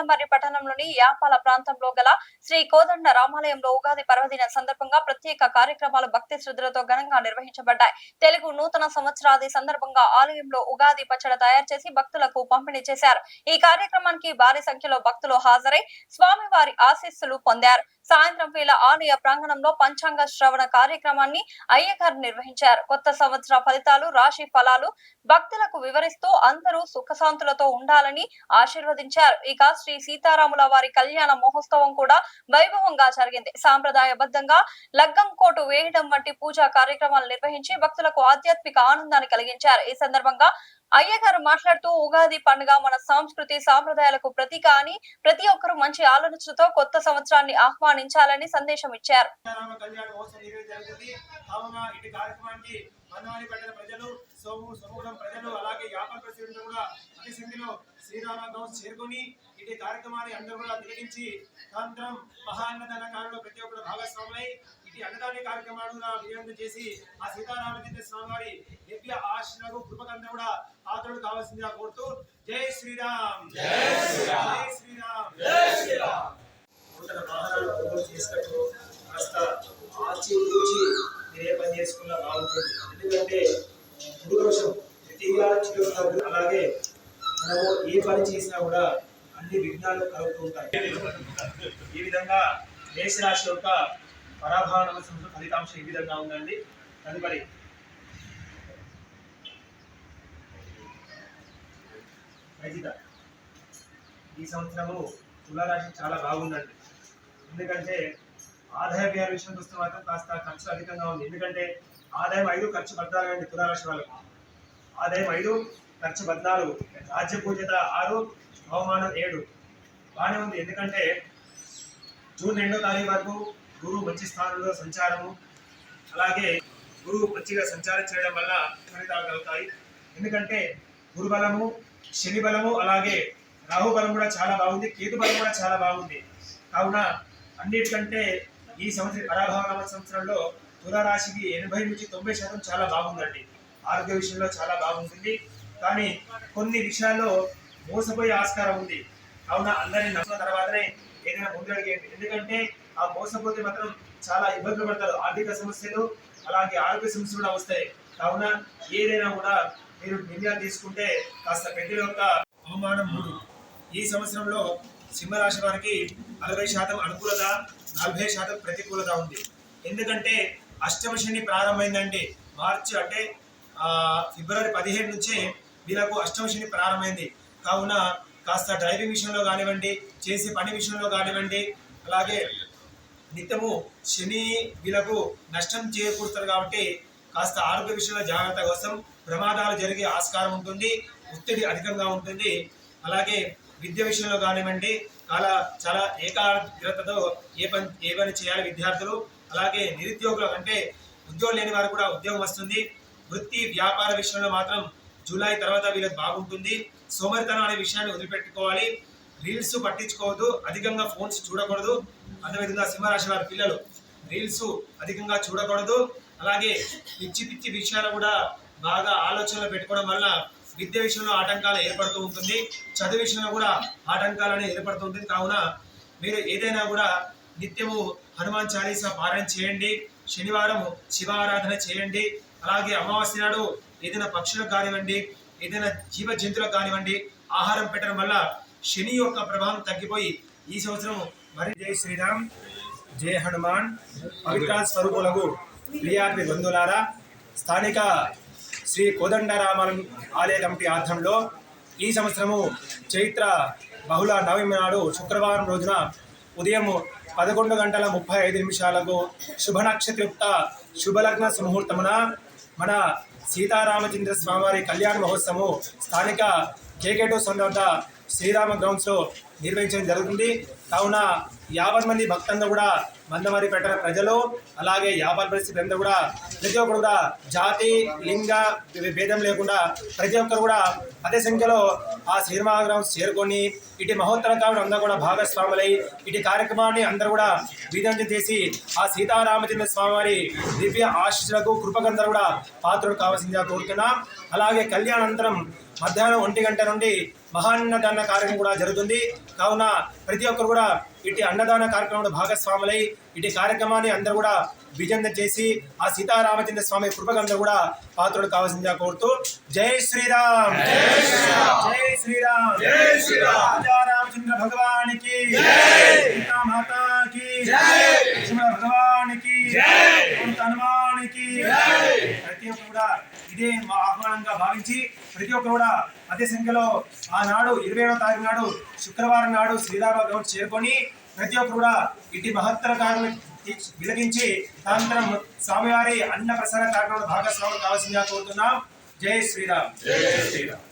మందమర్రి పట్టణంలోని యాపాల ప్రాంతంలో గల శ్రీ కోదండ రామాలయంలో ఉగాది పర్వదిన సందర్భంగా ప్రత్యేక కార్యక్రమాలు భక్తి శ్రద్ధలతో ఘనంగా నిర్వహించబడ్డాయి. తెలుగు నూతన సంవత్సరాది సందర్భంగా ఆలయంలో ఉగాది పచ్చడి తయారు చేసి భక్తులకు పంపిణీ చేశారు. ఈ కార్యక్రమానికి భారీ సంఖ్యలో భక్తులు హాజరై స్వామివారి ఆశీస్సులు పొందారు. సాయంత్రం వేళ ఆలయ ప్రాంగణంలో పంచాంగ శ్రవణ కార్యక్రమాన్ని అయ్యగారు నిర్వహించారు. కొత్త సంవత్సర ఫలితాలు, రాశి ఫలాలు భక్తులకు వివరిస్తూ అందరూ సుఖశాంతులతో ఉండాలని ఆశీర్వదించారు. ఇక శ్రీ సీతారాముల వారి కళ్యాణ మహోత్సవం కూడా వైభవంగా జరిగింది. సాంప్రదాయబద్ధంగా లగ్గం కోటు వేయడం వంటి పూజా కార్యక్రమాలు నిర్వహించి భక్తులకు ఆధ్యాత్మిక ఆనందాన్ని కలిగించారు. ఈ సందర్భంగా అయ్యగారు మాట్లాడుతూ ఉగాది పండుగ మన సంస్కృతి సాంప్రదాయాలకు ప్రతీక అని ప్రతి ఒక్కరూ మంచి ఆలోచనతో కొత్త సంవత్సరాన్ని ఆహ్వానించాలని సందేశం ఇచ్చారు. ఇటు కార్యక్రమాన్ని అందరూ కూడా తిరిగించి సాయంత్రం మహాన్నదానకారులు ప్రతి ఒక్కరు భాగస్వాములై ఇటు అన్నదాన కార్యక్రమాలు విజయవంతం చేసి ఆ సీతారామచంద్ర స్వామి వారి దివ్య ఆశీర్వాదం కృపకంతా కూడా పాత్రలు కావాల్సిందిగా కోరుతూ జై శ్రీరామ్ జై శ్రీరామ్ జై శ్రీరామ్ జై శ్రీరామ్. నూతన వాహనాలు కొనుగోలు చేసినప్పుడు కాస్త ఆచి ఊచి మీరే పని చేసుకున్నా బాగుంటుంది. ఎందుకంటే దోషం ప్రతిగా చిరుస్తారు. అలాగే మనము ఏ పని చేసినా కూడా అన్ని విఘ్నాలు కలుగుతూ ఉంటాయి. ఈ విధంగా మేషరాశి యొక్క పరాభవ సంవత్సరం ఫలితాంశం ఈ విధంగా ఉందండి. తదుపరి ఈ సంవత్సరము తులారాశి చాలా బాగుందండి. ఎందుకంటే ఆదాయ వ్యయ విషయం చూస్తే మాత్రం కాస్త ఖర్చు అధికంగా ఉంది. ఎందుకంటే ఆదాయం 5 ఖర్చు 14 అండి. తులారాశి వాళ్ళకు ఆదాయం 5 ఖర్చు 14, రాజ్య పూజ్యత 6, అవమానం 7. బాగానే ఉంది. ఎందుకంటే జూన్ 2వ తారీఖు వరకు గురువు మంచి స్థానంలో సంచారము, అలాగే గురువు మంచిగా సంచారం చేయడం వల్ల ఫలితాలు కలుగుతాయి. ఎందుకంటే గురు బలము, శని బలము, అలాగే రాహు బలం కూడా చాలా బాగుంది, కేతు బలం కూడా చాలా బాగుంది. కావున అన్నిటికంటే ఈ సంవత్సరం పరాభవ సంవత్సరంలో తులారాశికి 80 నుంచి 90% చాలా బాగుందండి. ఆరోగ్య విషయంలో చాలా బాగుంటుంది. కానీ కొన్ని విషయాల్లో మోసపోయే ఆస్కారం ఉంది. కావున అందరినీ నమ్మిన తర్వాతనే ఏదైనా ముందడిగేయండి. ఎందుకంటే ఆ మోసపోతే మాత్రం చాలా ఇబ్బందులు పడతారు. ఆర్థిక సమస్యలు, అలాగే ఆరోగ్య సమస్యలు కూడా వస్తాయి. కావున ఏదైనా కూడా మీరు నిర్ణయాలు తీసుకుంటే కాస్త పెద్దల యొక్క అవమానం 3. ఈ సంవత్సరంలో సింహరాశి వారికి 40% అనుకూలత, 40% ప్రతికూలత ఉంది. ఎందుకంటే అష్టమ శని ప్రారంభమైందండి. మార్చి అంటే ఫిబ్రవరి 15 నుంచి వీళ్ళకు అష్టమ శని ప్రారంభమైంది. కావున కాస్త డ్రైవింగ్ విషయంలో కానివ్వండి, చేసే పని విషయంలో కానివ్వండి, అలాగే నిత్యము శని వీళ్ళకు నష్టం చేకూరుతారు. కాబట్టి కాస్త ఆరోగ్య విషయంలో జాగ్రత్త కోసం ప్రమాదాలు జరిగే ఆస్కారం ఉంటుంది. ఒత్తిడి అధికంగా ఉంటుంది. అలాగే విద్య విషయంలో కానివ్వండి చాలా ఏకాగ్రతతో ఏ పని చేయాలి విద్యార్థులు. అలాగే నిరుద్యోగులు అంటే ఉద్యోగం లేని వారు కూడా ఉద్యోగం వస్తుంది. వృత్తి వ్యాపార విషయంలో మాత్రం జూలై తర్వాత వీళ్ళకి బాగుంటుంది. సోమరితనం అనే విషయాన్ని వదిలిపెట్టుకోవాలి. రీల్స్ పట్టించుకోవద్దు, అధికంగా ఫోన్స్ చూడకూడదు. అదేవిధంగా సింహరాశి వారి పిల్లలు రీల్స్ అధికంగా చూడకూడదు. అలాగే పిచ్చి విషయాలు కూడా బాగా ఆలోచనలో పెట్టుకోవడం వల్ల విద్య విషయంలో ఆటంకాలు ఏర్పడుతూ ఉంటుంది. చదువు విషయంలో కూడా ఆటంకాలు ఏర్పడుతూ ఉంటుంది. కావున మీరు ఏదైనా కూడా నిత్యము హనుమాన్ చాలీసా పారాయణ చేయండి. శనివారం శివ ఆరాధన చేయండి. అలాగే అమావాస్య నాడు ఏదైనా పక్షులకు కానివ్వండి, ఏదైనా జీవ జంతువులకు కానివ్వండి ఆహారం పెట్టడం వల్ల శని యొక్క ప్రభావం తగ్గిపోయి ఈ సంవత్సరం మరి జై శ్రీరామ్ జై హనుమాన్. పవిత్ర స్వరూపులకు ప్రియాత్రి బంధువులారా, స్థానిక శ్రీ కోదండ రామాలయం ఆలయ కమిటీ ఆధ్వర్యంలో ఈ సంవత్సరము చైత్ర బహుళ నవమి నాడు శుక్రవారం రోజున ఉదయం 11:35 శుభ నక్షత్రయుక్త శుభలగ్న సుముహూర్తమున మన సీతారామచంద్ర స్వామివారి కళ్యాణ మహోత్సవము స్థానిక కేకే2 వద్ద శ్రీరామ గ్రౌండ్స్లో నిర్వహించడం జరుగుతుంది. కావున 50 మంది భక్తులందరూ కూడా మందమరి పెట్టిన ప్రజలు, అలాగే వ్యాపార పరిస్థితి అందరూ కూడా ప్రతి ఒక్కరు కూడా జాతి లింగ భేదం లేకుండా ప్రతి ఒక్కరు కూడా అదే సంఖ్యలో ఆ శ్రీరామగ్రహం చేరుకొని ఇటు మహోత్తర కావున అందరూ కూడా భాగస్వాములై ఇటు కార్యక్రమాన్ని అందరూ కూడా విధంజం చేసి ఆ సీతారామచంద్ర స్వామి వారి దివ్య ఆశీస్సులకు కృపకందరూ కూడా పాత్రలు కావాల్సిందిగా కోరుతున్నాం. అలాగే కళ్యాణానంతరం మధ్యాహ్నం 1 గంట నుండి మహాన్నదాన కార్యక్రమం కూడా జరుగుతుంది. కావున ప్రతి ఒక్కరు కూడా ఇటు అన్నదాన కార్యక్రమంలో భాగస్వాములై ఇటు కార్యక్రమాన్ని అందరూ కూడా విజయం చేసి ఆ సీతారామచంద్ర స్వామి కృపకందరూ కూడా పాత్రలు కావాల్సిందిగా కోరుతూ జై శ్రీరామ్, జై శ్రీరామ్, రాజా రామచంద్ర భగవానికి, సీతా మాతాకి, లక్ష్మణ భగవానికి, హనుమానికి. ప్రతి ఒక్కరు కూడా ఇదే మా ఆహ్వానంగా భావించి ప్రతి ఒక్కరు కూడా అదే సంఖ్యలో ఆనాడు 27వ తారీఖు నాడు శుక్రవారం నాడు శ్రీరామగ్రహం చేరుకొని ప్రతి ఒక్కరు కూడా ఇటు మహత్తర కార్యక్రమం విలగించి అనంతరం స్వామివారి అన్న ప్రసార కార్యక్రమంలో భాగస్వాములు కావాల్సిందిగా కోరుతున్నాం. జై శ్రీరామ్.